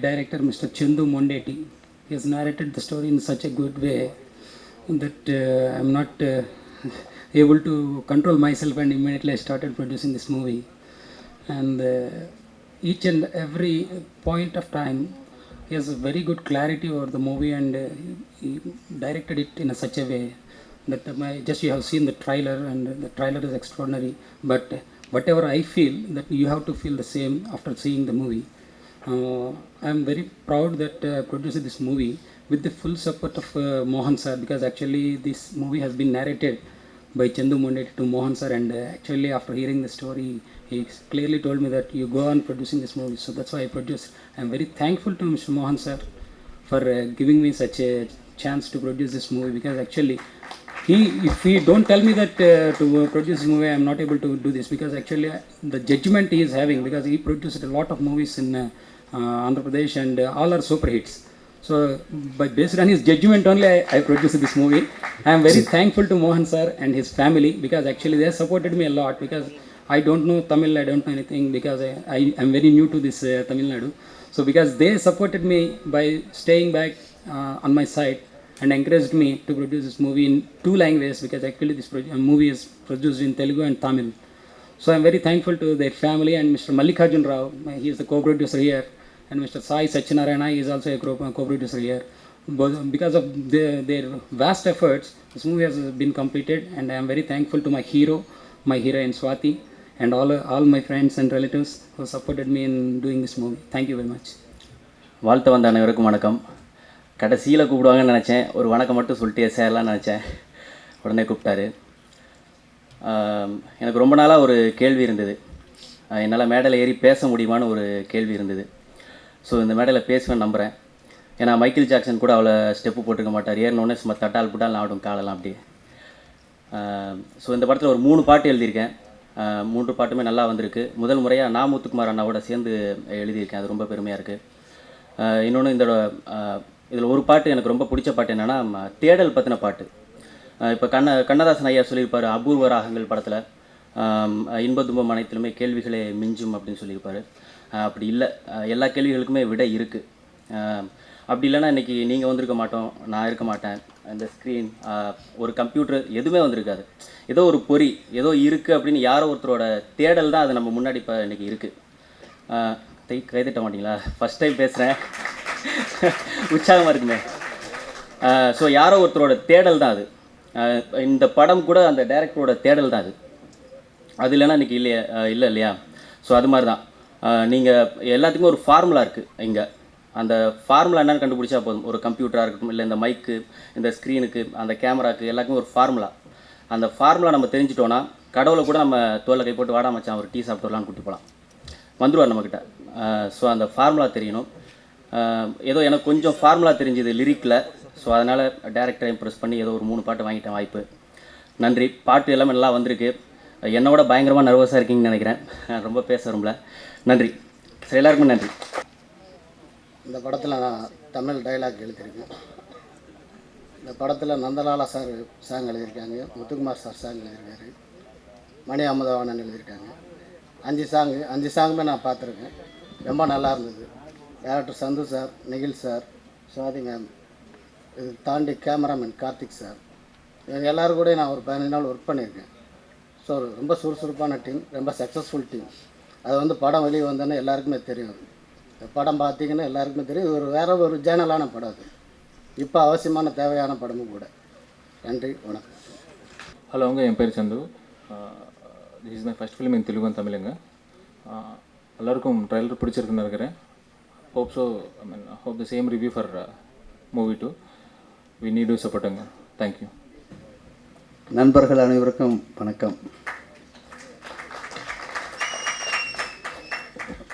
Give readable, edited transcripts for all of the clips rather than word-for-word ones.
director, Mr. Chandu Mondeti. He has narrated the story in such a good way that I'm not able to control myself, and immediately I started producing this movie. And each and every point of time, he has a very good clarity over the movie, and he directed it in such a way that just you have seen the trailer, and the trailer is extraordinary. But whatever I feel, that you have to feel the same after seeing the movie. I am very proud that produced this movie with the full support of Mohan sir, because actually this movie has been narrated by Chandu Mondeti to Mohan sir, and actually after hearing the story, he clearly told me that you go on producing this movie. So that's why I produced. I am very thankful to Mr. Mohan sir for giving me such a chance to produce this movie, because actually if he don't tell me that to produce this movie, I am not able to do this, because actually the judgment he is having, because he produced a lot of movies in Andhra Pradesh, and all are super hits. So, but based on his judgment only, I produced this movie. I am very thankful to Mohan sir and his family, because actually they supported me a lot, because I don't know Tamil, I don't know anything, because I am very new to this Tamil Nadu. So because they supported me by staying back on my side and encouraged me to produce this movie in 2 languages, because actually this movie is produced in Telugu and Tamil. So I am very thankful to their family, and Mr. Mallikarjun Rao, he is the co-producer here, and Mr. Sai Satyanarayana is also a co-producer here. Because of their vast efforts, this movie has been completed, and I am very thankful to my hero, my heroine Swati, and all my friends and relatives who supported me in doing this movie. Thank you very much. வாழ்த்து வந்த அனைவருக்கும் வணக்கம். கடைசியில் கூப்பிடுவாங்கன்னு நினச்சேன், ஒரு வணக்கம் மட்டும் சொல்லிட்டு சேரலாம்னு நினச்சேன். உடனே கூப்பிட்டாரு. எனக்கு ரொம்ப நாளாக ஒரு கேள்வி இருந்தது, என்னால் மேடையில் ஏறி பேச முடியுமான்னு ஒரு கேள்வி இருந்தது. ஸோ இந்த மேடையில் பேசுவேன் நம்புகிறேன். ஏன்னா மைக்கேல் ஜாக்சன் கூட அவ்வளோ ஸ்டெப்பு போட்டிருக்க மாட்டார், ஏறினோடனே சும்மா தட்டால் புட்டால் ஆடும் காலெல்லாம் அப்படி. ஸோ இந்த படத்தில் ஒரு 3 பாட்டு எழுதியிருக்கேன். 3 பாட்டுமே நல்லா வந்திருக்கு. முதல் முறையாக நான் முத்துக்குமார் அண்ணாவோட சேர்ந்து எழுதியிருக்கேன், அது ரொம்ப பெருமையாக இருக்குது. இன்னொன்று இதில் ஒரு பாட்டு எனக்கு ரொம்ப பிடிச்ச பாட்டு என்னென்னா, தேடல் பற்றின பாட்டு. இப்போ கண்ணதாசன் ஐயா சொல்லியிருப்பார் அபூர்வ ராகங்கள் படத்தில், இன்ப துன்பம் அனைத்திலுமே கேள்விகளே மிஞ்சும் அப்படின்னு சொல்லியிருப்பார். அப்படி இல்லை, எல்லா கேள்விகளுக்குமே விடை இருக்குது. அப்படி இல்லைன்னா இன்றைக்கி நீங்கள் வந்திருக்க மாட்டோம், நான் இருக்க மாட்டேன், இந்த ஸ்க்ரீன், ஒரு கம்ப்யூட்டர் எதுவுமே வந்திருக்காது. ஏதோ ஒரு பொறி ஏதோ இருக்குது அப்படின்னு யாரோ ஒருத்தரோட தேடல் தான் அது நம்ம முன்னாடி இப்போ இன்றைக்கி இருக்குது. கைதட்ட மாட்டிங்களா? ஃபஸ்ட் டைம் பேசுகிறேன், உற்சாகமாக இருக்குமே. ஸோ யாரோ ஒருத்தரோட தேடல் தான் அது. இந்த படம் கூட அந்த டைரக்டரோட தேடல் தான் அது இல்லைன்னா இன்றைக்கி இல்லையா? ஸோ அது மாதிரி தான் நீங்கள் எல்லாத்துக்குமே ஒரு ஃபார்முலா இருக்குது. இங்கே அந்த ஃபார்முலா என்னென்னு கண்டுபிடிச்சா போதும். ஒரு கம்ப்யூட்டராக இருக்கட்டும், இல்லை இந்த மைக்கு, இந்த ஸ்க்ரீனுக்கு, அந்த கேமராவுக்கு, எல்லாருக்குமே ஒரு ஃபார்முலா. அந்த ஃபார்முலா நம்ம தெரிஞ்சிட்டோன்னா கடவுளை கூட நம்ம தோலை கை போட்டு வாடா மச்சான் ஒரு டீ சாப்பிட்டு வரலான்னு கூட்டி போகலாம், வந்துடுவார் நம்மக்கிட்ட. ஸோ அந்த ஃபார்முலா தெரியணும். ஏதோ எனக்கு கொஞ்சம் ஃபார்முலா தெரிஞ்சுது லிரிக்கில். ஸோ அதனால் டேரக்டரை இம்ப்ரெஸ் பண்ணி ஏதோ ஒரு 3 பாட்டு வாங்கிட்டேன். வாய்ப்பு நன்றி. பாட்டு எல்லாமே நல்லா வந்திருக்கு. என்னோட பயங்கரமாக நர்வஸாக இருக்கீங்கன்னு நினைக்கிறேன், ரொம்ப பேச வரும்ல. நன்றி, சரி எல்லாருக்குமே நன்றி. இந்த படத்தில் நான் தமிழ் டைலாக் எழுதியிருக்கேன். இந்த படத்தில் நந்தலாலா சார் சாங் எழுதியிருக்காங்க, முத்துக்குமார் சார் சாங் எழுதியிருக்காரு, மணி அமுதவாணன் எழுதியிருக்காங்க. 5 சாங்குமே நான் பார்த்துருக்கேன், ரொம்ப நல்லா இருந்தது. Director Chandu sir, Nikhil sir, Swathi ma'am, இது தாண்டி கேமராமேன் கார்த்திக் சார், இவங்க எல்லோரும் கூட நான் ஒரு 15 நாள் ஒர்க் பண்ணியிருக்கேன். ஸோ ரொம்ப சுறுசுறுப்பான டீம், ரொம்ப சக்ஸஸ்ஃபுல் டீம். அது படம் வெளியே வந்தோன்னே எல்லாருக்குமே தெரியும். இந்த படம் பார்த்திங்கன்னா எல்லாருக்குமே தெரியும், இது வேறு ஒரு ஜேனலான படம். அது இப்போ அவசியமான தேவையான படமும் கூட. நன்றி, வணக்கம். ஹலோ, என் பேர் Chandu. This is my first film in Telugu and தமிழுங்க. எல்லாருக்கும் ட்ரைலர் பிடிச்சிருக்குன்னு நினைக்கிறேன். Hope so. Hope the same review for movie 2. We need to சப்போர்ட்டுங்க. தேங்க்யூ. நண்பர்கள் அனைவருக்கும் வணக்கம்.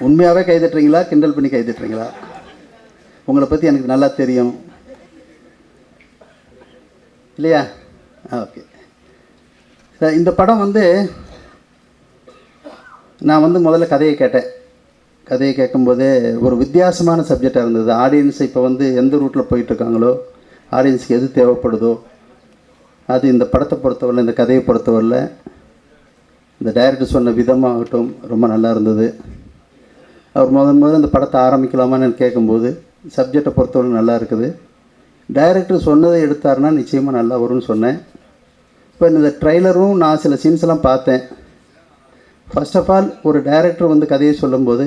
உண்மையாகவே கைதட்டுறீங்களா, கிண்டல் பண்ணி கைதட்டுறீங்களா? உங்களை பற்றி எனக்கு நல்லா தெரியும் இல்லையா? ஓகே. இந்த படம் நான் முதல்ல கதையை கேட்டேன். கதையை கேட்கும்போதே ஒரு வித்தியாசமான சப்ஜெக்டாக இருந்தது. ஆடியன்ஸ் இப்போ எந்த ரூட்டில் போயிட்டுருக்காங்களோ, ஆடியன்ஸுக்கு எது தேவைப்படுதோ அது இந்த படத்தை பொறுத்தவரை, இந்த கதையை பொறுத்தவரையில் இந்த டைரக்டர் சொன்ன விதமாகட்டும் ரொம்ப நல்லா இருந்தது. அவர் முதல்ல இந்த படத்தை ஆரம்பிக்கலாமான்னு கேட்கும்போது சப்ஜெக்டை பொறுத்தவரை நல்லா இருக்குது, டைரக்டர் சொன்னதை எடுத்தாருன்னா நிச்சயமாக நல்லா வரும்னு சொன்னேன். இப்போ இந்த ட்ரைலரும் நான் சில சீன்ஸ் எல்லாம் பார்த்தேன். ஃபர்ஸ்ட் ஆஃப் ஆல் ஒரு டைரக்டர் வந்து கதையை சொல்லும்போது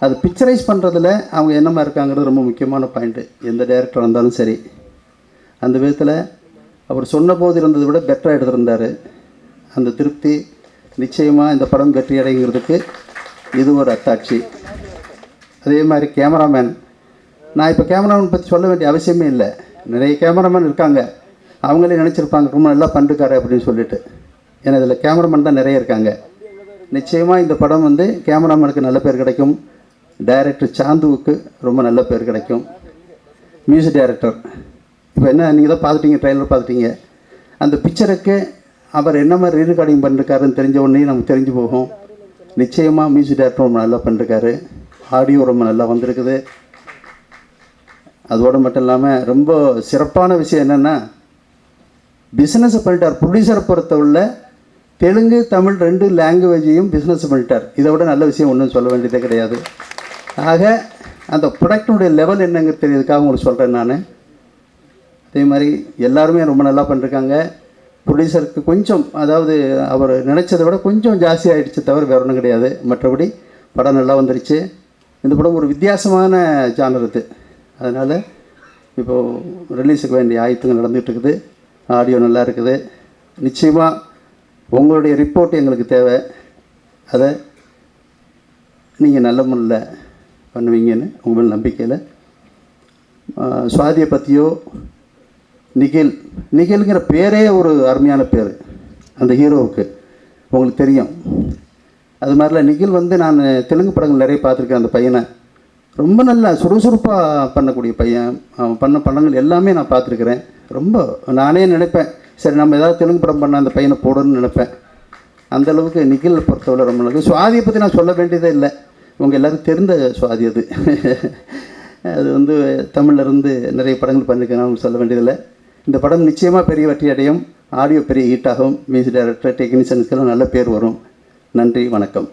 அது பிக்சரைஸ் பண்ணுறதுல அவங்க என்னமா இருக்காங்கிறது ரொம்ப முக்கியமான பாயிண்ட்டு. எந்த டைரக்டர் வந்தாலும் சரி, அந்த விதத்தில் அவர் சொன்ன போது இருந்ததை விட பெட்டராக எடுத்திருந்தார். அந்த திருப்தி நிச்சயமாக இந்த படம் வெற்றி அடைங்கிறதுக்கு இது ஒரு அத்தாட்சி. அதே மாதிரி கேமராமேன், நான் இப்போ கேமராமேன் பற்றி சொல்ல வேண்டிய அவசியமே இல்லை. நிறைய கேமராமேன் இருக்காங்க, அவங்களே நினச்சிருப்பாங்க ரொம்ப நல்லா பண்ணிருக்காரு அப்படின்னு சொல்லிட்டு. ஏன்னா இதில் கேமராமேன் தான் நிறைய இருக்காங்க. நிச்சயமாக இந்த படம் வந்து கேமராமேனுக்கு நல்ல பேர் கிடைக்கும், டைரக்டர் சாந்துவுக்கு ரொம்ப நல்ல பேர் கிடைக்கும். மியூசிக் டைரக்டர் இப்போ என்ன, நீங்கள் தான் பார்த்துட்டீங்க, ட்ரெயிலர் பார்த்துட்டீங்க. அந்த பிக்சருக்கு அவர் என்ன மாதிரி ரீரெக்கார்டிங் பண்ணிருக்காருன்னு தெரிஞ்ச உடனே நமக்கு தெரிஞ்சு போகும். நிச்சயமாக மியூசிக் டைரக்டர் ரொம்ப நல்லா பண்ணிருக்காரு, ஆடியோ ரொம்ப நல்லா வந்திருக்குது. அதோடு மட்டும் இல்லாமல் ரொம்ப சிறப்பான விஷயம் என்னென்னா பிஸ்னஸ் பண்ணிட்டார். ப்ரொடியூசரை பொறுத்தவரை தெலுங்கு தமிழ் 2 லாங்குவேஜையும் பிஸ்னஸ் பண்ணிட்டார். இதை விட நல்ல விஷயம் ஒன்றும் சொல்ல வேண்டியதே கிடையாது. ஆக அந்த ப்ரொடக்டினுடைய லெவல் என்னங்கிறது தெரியுதுக்காக உங்களுக்கு சொல்கிறேன் நான். அதே மாதிரி எல்லாருமே ரொம்ப நல்லா பண்ணிருக்காங்க. ப்ரொடியூசருக்கு கொஞ்சம், அதாவது அவர் நினச்சதை விட கொஞ்சம் ஜாஸ்தி ஆகிடுச்சு தவிர வேறு ஒன்றும் கிடையாது. மற்றபடி படம் நல்லா வந்துருச்சு. இந்த படம் ஒரு வித்தியாசமான ஜானர் இது. அதனால் இப்போது ரிலீஸுக்கு வேண்டிய ஆயத்தங்கள் நடந்துகிட்டு இருக்குது. ஆடியோ நல்லா இருக்குது. நிச்சயமாக உங்களுடைய ரிப்போர்ட் எங்களுக்கு தேவை. அதை நீங்கள் நல்ல முறையில் பண்ணுவீங்கன்னு உங்கள் மேல் நம்பிக்கையில். சுவாதியை பற்றியோ, நிகில்ங்கிற பேரே ஒரு அருமையான பேர் அந்த ஹீரோவுக்கு, உங்களுக்கு தெரியும். அது மாதிரிலாம் நிகில் வந்து நான் தெலுங்கு படங்கள் நிறைய பார்த்துருக்கேன். அந்த பையனை ரொம்ப நல்லா சுறுசுறுப்பாக பண்ணக்கூடிய பையன். அவன் பண்ண படங்கள் எல்லாமே நான் பார்த்துருக்குறேன். ரொம்ப நானே நினைப்பேன், சரி நம்ம ஏதாவது தெலுங்கு படம் பண்ண அந்த பையனை போடணும்னு நினைப்பேன். அந்தளவுக்கு நிகில் பொறுத்தவரை ரொம்ப நல்லது. சுவாதியை பற்றி நான் சொல்ல வேண்டியதே இல்லை, உங்கள் எல்லோரும் தெரிந்த சுவாதி அது. அது வந்து தமிழ்லேருந்து நிறைய படங்கள் பண்ணியிருக்கேன், சொல்ல வேண்டியதில்லை. இந்த படம் நிச்சயமாக பெரிய வெற்றி அடையும், ஆடியோ பெரிய ஹீட் ஆகும், மியூசிக் டைரக்டர் டெக்னீஷியன்ஸ்க்கெல்லாம் நல்ல பேர் வரும். நன்றி, வணக்கம்.